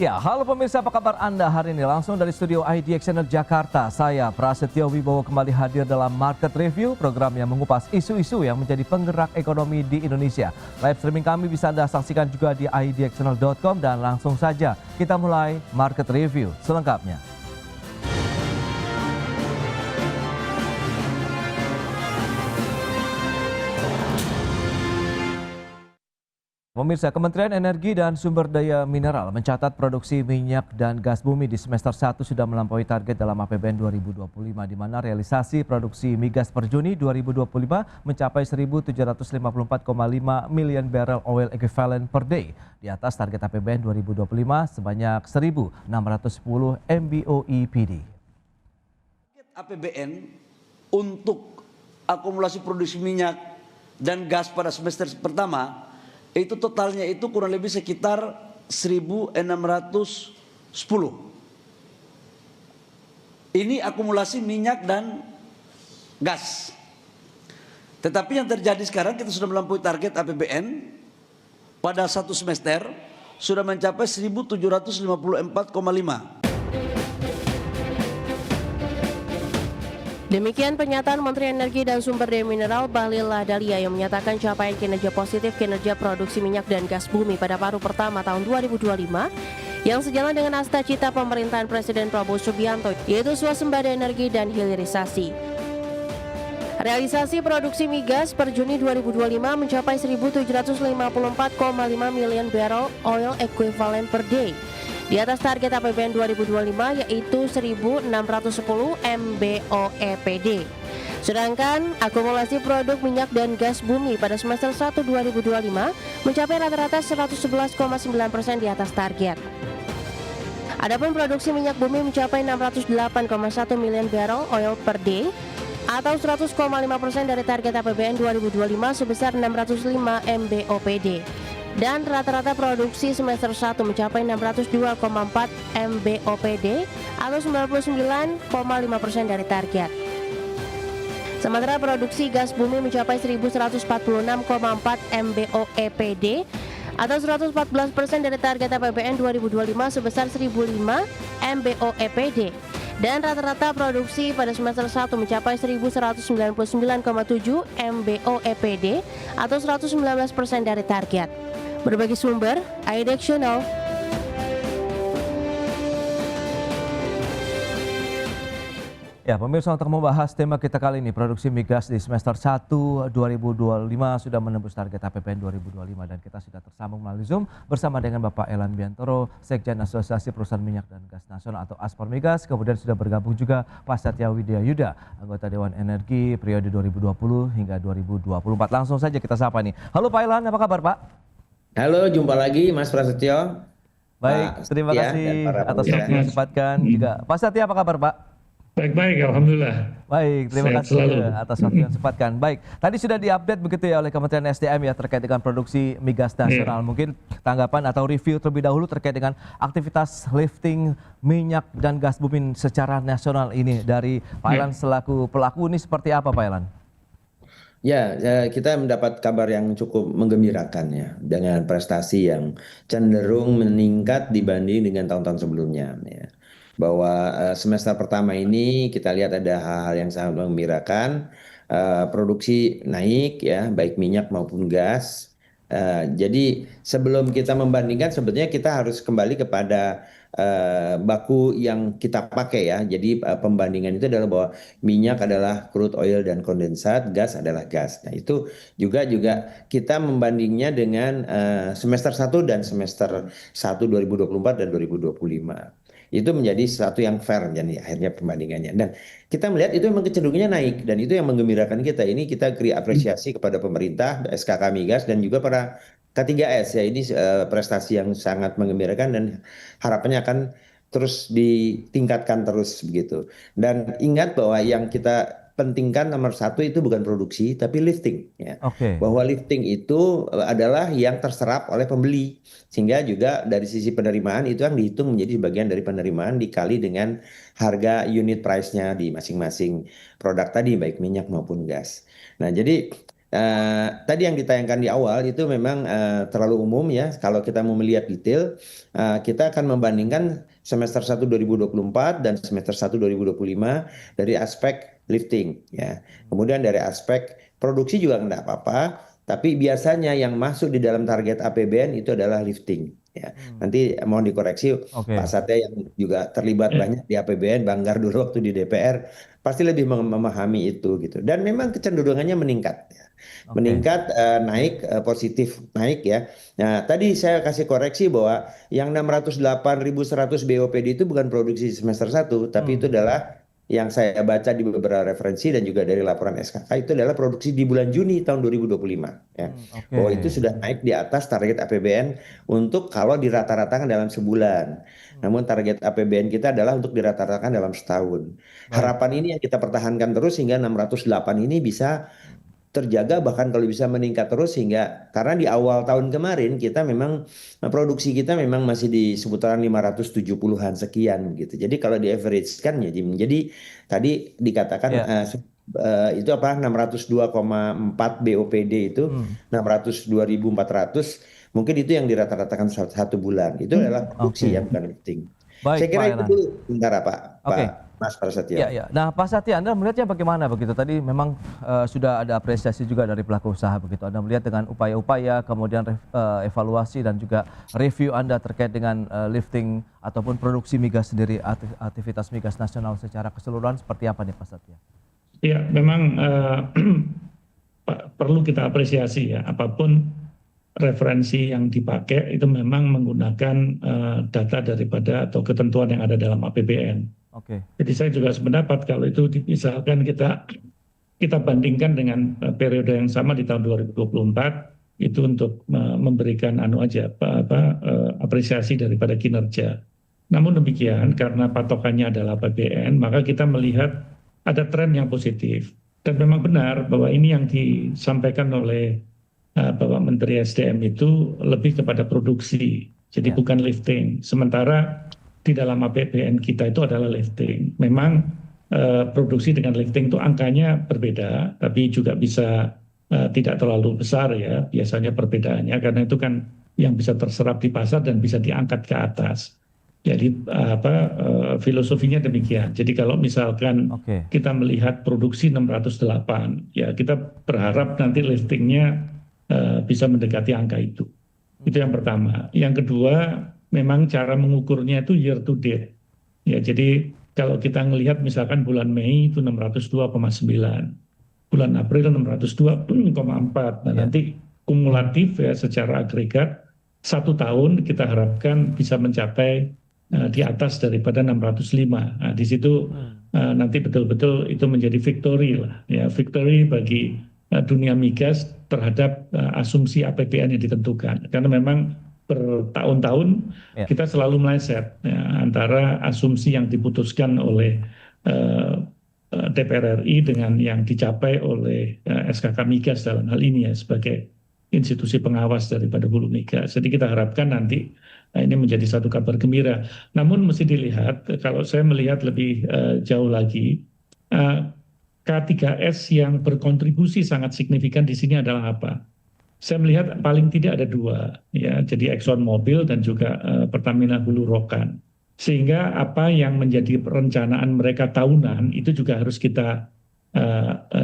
Ya, halo pemirsa, apa kabar Anda hari ini? Langsung dari studio IDX Channel Jakarta, saya Prasetyo Wibowo kembali hadir dalam Market Review, program yang mengupas isu-isu yang menjadi penggerak ekonomi di Indonesia. Live streaming kami bisa Anda saksikan juga di idxchannel.com dan langsung saja kita mulai Market Review selengkapnya. Pemirsa, Kementerian Energi dan Sumber Daya Mineral mencatat produksi minyak dan gas bumi di semester 1 sudah melampaui target dalam APBN 2025, di mana realisasi produksi migas per Juni 2025 mencapai 1.754,5 miliar barrel oil equivalent per day, di atas target APBN 2025 sebanyak 1.610 MBOE/PD. APBN untuk akumulasi produksi minyak dan gas pada semester pertama itu totalnya itu kurang lebih sekitar 1.610. Ini akumulasi minyak dan gas. Tetapi yang terjadi sekarang kita sudah melampaui target APBN pada satu semester sudah mencapai 1.754,5. Demikian pernyataan Menteri Energi dan Sumber Daya Mineral Bahlil Lahadalia yang menyatakan capaian kinerja positif kinerja produksi minyak dan gas bumi pada paruh pertama tahun 2025 yang sejalan dengan cita-cita pemerintahan Presiden Prabowo Subianto, yaitu swasembada energi dan hilirisasi. Realisasi produksi migas per Juni 2025 mencapai 1.754,5 miliar barrel oil equivalent per day, di atas target APBN 2025 yaitu 1.610 MBOE/PD. Sedangkan akumulasi produk minyak dan gas bumi pada semester 1 2025 mencapai rata-rata 111,9% di atas target. Adapun produksi minyak bumi mencapai 608,1 miliar barrel oil per day atau 100,5% dari target APBN 2025 sebesar 605 MBOPD. Dan rata-rata produksi semester 1 mencapai 602,4 MBOPD atau 99,5% dari target. Sementara produksi gas bumi mencapai 1.146,4 MBOEPD atau 114% dari target APBN 2025 sebesar 1.005 MBOEPD. Dan rata-rata produksi pada semester 1 mencapai 1.199,7 MBOEPD atau 119% dari target. Berbagai sumber, IDX Channel. Ya, pemirsa, untuk membahas tema kita kali ini, produksi migas di semester 1 2025 sudah menembus target APBN 2025 dan kita sudah tersambung melalui Zoom bersama dengan Bapak Elan Biantoro, Sekjen Asosiasi Perusahaan Minyak dan Gas Nasional atau Aspermigas. Kemudian sudah bergabung juga Pak Satya Widya Yuda, anggota Dewan Energi periode 2020 hingga 2024. Langsung saja kita sapa nih. Halo Pak Elan, apa kabar Pak? Halo, jumpa lagi Mas Prasetyo. Baik, terima kasih atas waktu yang disempatkan juga. Pak Satya, apa kabar Pak? Baik-baik, alhamdulillah. Baik, terima Sehat kasih selalu. atas waktu yang disempatkan. Baik, tadi sudah diupdate begitu ya oleh Kementerian SDM ya terkait dengan produksi migas nasional. Mungkin tanggapan atau review terlebih dahulu terkait dengan aktivitas lifting minyak dan gas bumi secara nasional ini dari Pak Elan selaku pelaku ini seperti apa Pak Elan? Ya, kita mendapat kabar yang cukup menggembirakan ya, dengan prestasi yang cenderung meningkat dibanding dengan tahun-tahun sebelumnya ya. Bahwa semester pertama ini kita lihat ada hal-hal yang sangat menggembirakan, produksi naik ya, baik minyak maupun gas. Jadi sebelum kita membandingkan sebetulnya kita harus kembali kepada baku yang kita pakai ya. Jadi pembandingan itu adalah bahwa minyak adalah crude oil dan kondensat, gas adalah gas. Nah, itu juga kita membandingnya dengan semester 1 dan semester 1 2024 dan 2025. Itu menjadi sesuatu yang fair jadi akhirnya perbandingannya. Dan kita melihat itu memang kecenderungannya naik dan itu yang menggembirakan kita. Ini kita beri apresiasi kepada pemerintah, SKK Migas dan juga para K3S ya. Ini prestasi yang sangat menggembirakan dan harapannya akan terus ditingkatkan terus begitu. Dan ingat bahwa yang kita pentingkan nomor satu itu bukan produksi tapi lifting ya. Bahwa lifting itu adalah yang terserap oleh pembeli sehingga juga dari sisi penerimaan itu yang dihitung menjadi bagian dari penerimaan dikali dengan harga unit price-nya di masing-masing produk tadi baik minyak maupun gas. Nah, jadi Tadi yang ditayangkan di awal itu memang terlalu umum ya. Kalau kita mau melihat detail, kita akan membandingkan semester 1 2024 dan semester 1 2025 dari aspek lifting ya. Kemudian dari aspek produksi juga enggak apa-apa, tapi biasanya yang masuk di dalam target APBN itu adalah lifting ya. Nanti mohon dikoreksi Oke. Pak Satya yang juga terlibat banyak di APBN, Banggar dulu waktu di DPR, pasti lebih memahami itu gitu. Dan memang kecenderungannya meningkat ya. Oke. Meningkat, naik, positif naik ya. Nah, tadi saya kasih koreksi bahwa yang 608.100 BOPD itu bukan produksi semester 1, tapi itu adalah yang saya baca di beberapa referensi dan juga dari laporan SKK itu adalah produksi di bulan Juni tahun 2025 ya. Oke. Bahwa itu sudah naik di atas target APBN untuk kalau dirata-ratakan dalam sebulan. Namun target APBN kita adalah untuk dirata-ratakan dalam setahun. Harapan ini yang kita pertahankan terus hingga 608 ini bisa terjaga, bahkan kalau bisa meningkat terus, sehingga karena di awal tahun kemarin kita memang produksi kita memang masih di seputaran 570-an sekian gitu. Jadi kalau di average kan ya Jim. Jadi tadi dikatakan itu apa 602,4 BOPD itu 602.400 mungkin itu yang dirata-ratakan satu bulan. Itu adalah produksi ya, bukan lifting. Baik, Saya kira Pak itu Elan. dulu sebentar Pak. Oke. Mas Prasetyo. Ya. Nah, Pak Satya, Anda melihatnya bagaimana begitu? Tadi memang sudah ada apresiasi juga dari pelaku usaha begitu. Anda melihat dengan upaya-upaya, kemudian evaluasi dan juga review Anda terkait dengan lifting ataupun produksi migas sendiri, aktivitas migas nasional secara keseluruhan seperti apa nih Pak Satya? Ya, memang perlu kita apresiasi ya, apapun referensi yang dipakai itu memang menggunakan data daripada atau ketentuan yang ada dalam APBN. Oke. Jadi saya juga sependapat kalau itu misalkan kita bandingkan dengan periode yang sama di tahun 2024 itu untuk memberikan apresiasi daripada kinerja. Namun demikian karena patokannya adalah APBN, maka kita melihat ada tren yang positif. Dan memang benar bahwa ini yang disampaikan oleh Bapak Menteri SDM itu lebih kepada produksi, jadi bukan lifting. Sementara di dalam APBN kita itu adalah lifting. Memang produksi dengan lifting itu angkanya berbeda, tapi juga bisa tidak terlalu besar ya biasanya perbedaannya, karena itu kan yang bisa terserap di pasar dan bisa diangkat ke atas. Jadi filosofinya demikian. Jadi kalau misalkan kita melihat produksi 608, ya kita berharap nanti liftingnya bisa mendekati angka itu. Itu yang pertama. Yang kedua, memang cara mengukurnya itu year to date. Ya, jadi kalau kita melihat misalkan bulan Mei itu 602,9, bulan April 602,4. Nah, nanti kumulatif ya secara agregat 1 tahun kita harapkan bisa mencapai di atas daripada 605. Nah, di situ nanti betul-betul itu menjadi victory lah, ya victory bagi dunia migas terhadap asumsi APBN yang ditentukan. Karena memang bertahun-tahun kita selalu meleset ya, antara asumsi yang diputuskan oleh DPR RI dengan yang dicapai oleh SKK Migas dalam hal ini ya sebagai institusi pengawas daripada hulu migas. Jadi kita harapkan nanti ini menjadi satu kabar gembira. Namun mesti dilihat kalau saya melihat lebih jauh lagi, K3S yang berkontribusi sangat signifikan di sini adalah apa? Saya melihat paling tidak ada 2, ya. Jadi ExxonMobil dan juga Pertamina Hulu Rokan. Sehingga apa yang menjadi perencanaan mereka tahunan itu juga harus kita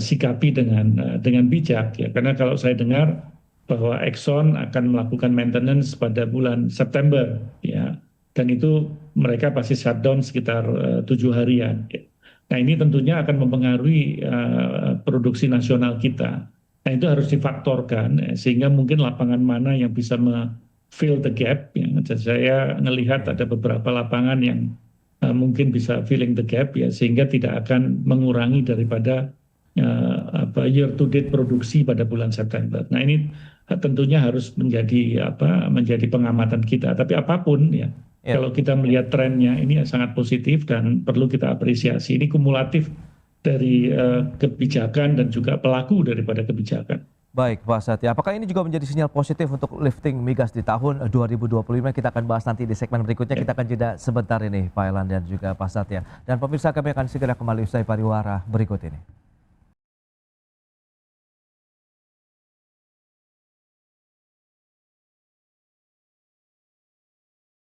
sikapi dengan bijak, ya. Karena kalau saya dengar bahwa Exxon akan melakukan maintenance pada bulan September, ya, dan itu mereka pasti shutdown sekitar 7 harian. Ya. Nah ini tentunya akan mempengaruhi produksi nasional kita. Nah itu harus difaktorkan sehingga mungkin lapangan mana yang bisa fill the gap. Ya. Saya melihat ada beberapa lapangan yang mungkin bisa filling the gap ya sehingga tidak akan mengurangi daripada year to date produksi pada bulan September. Nah ini tentunya harus menjadi pengamatan kita. Tapi apapun ya. Kalau kita melihat trennya ini sangat positif dan perlu kita apresiasi. Ini kumulatif dari kebijakan dan juga pelaku daripada kebijakan. Baik Pak Satya, apakah ini juga menjadi sinyal positif untuk lifting migas di tahun 2025? Kita akan bahas nanti di segmen berikutnya. Kita akan jeda sebentar ini Pak Elan dan juga Pak Satya. Dan pemirsa, kami akan segera kembali usai pariwara berikut ini.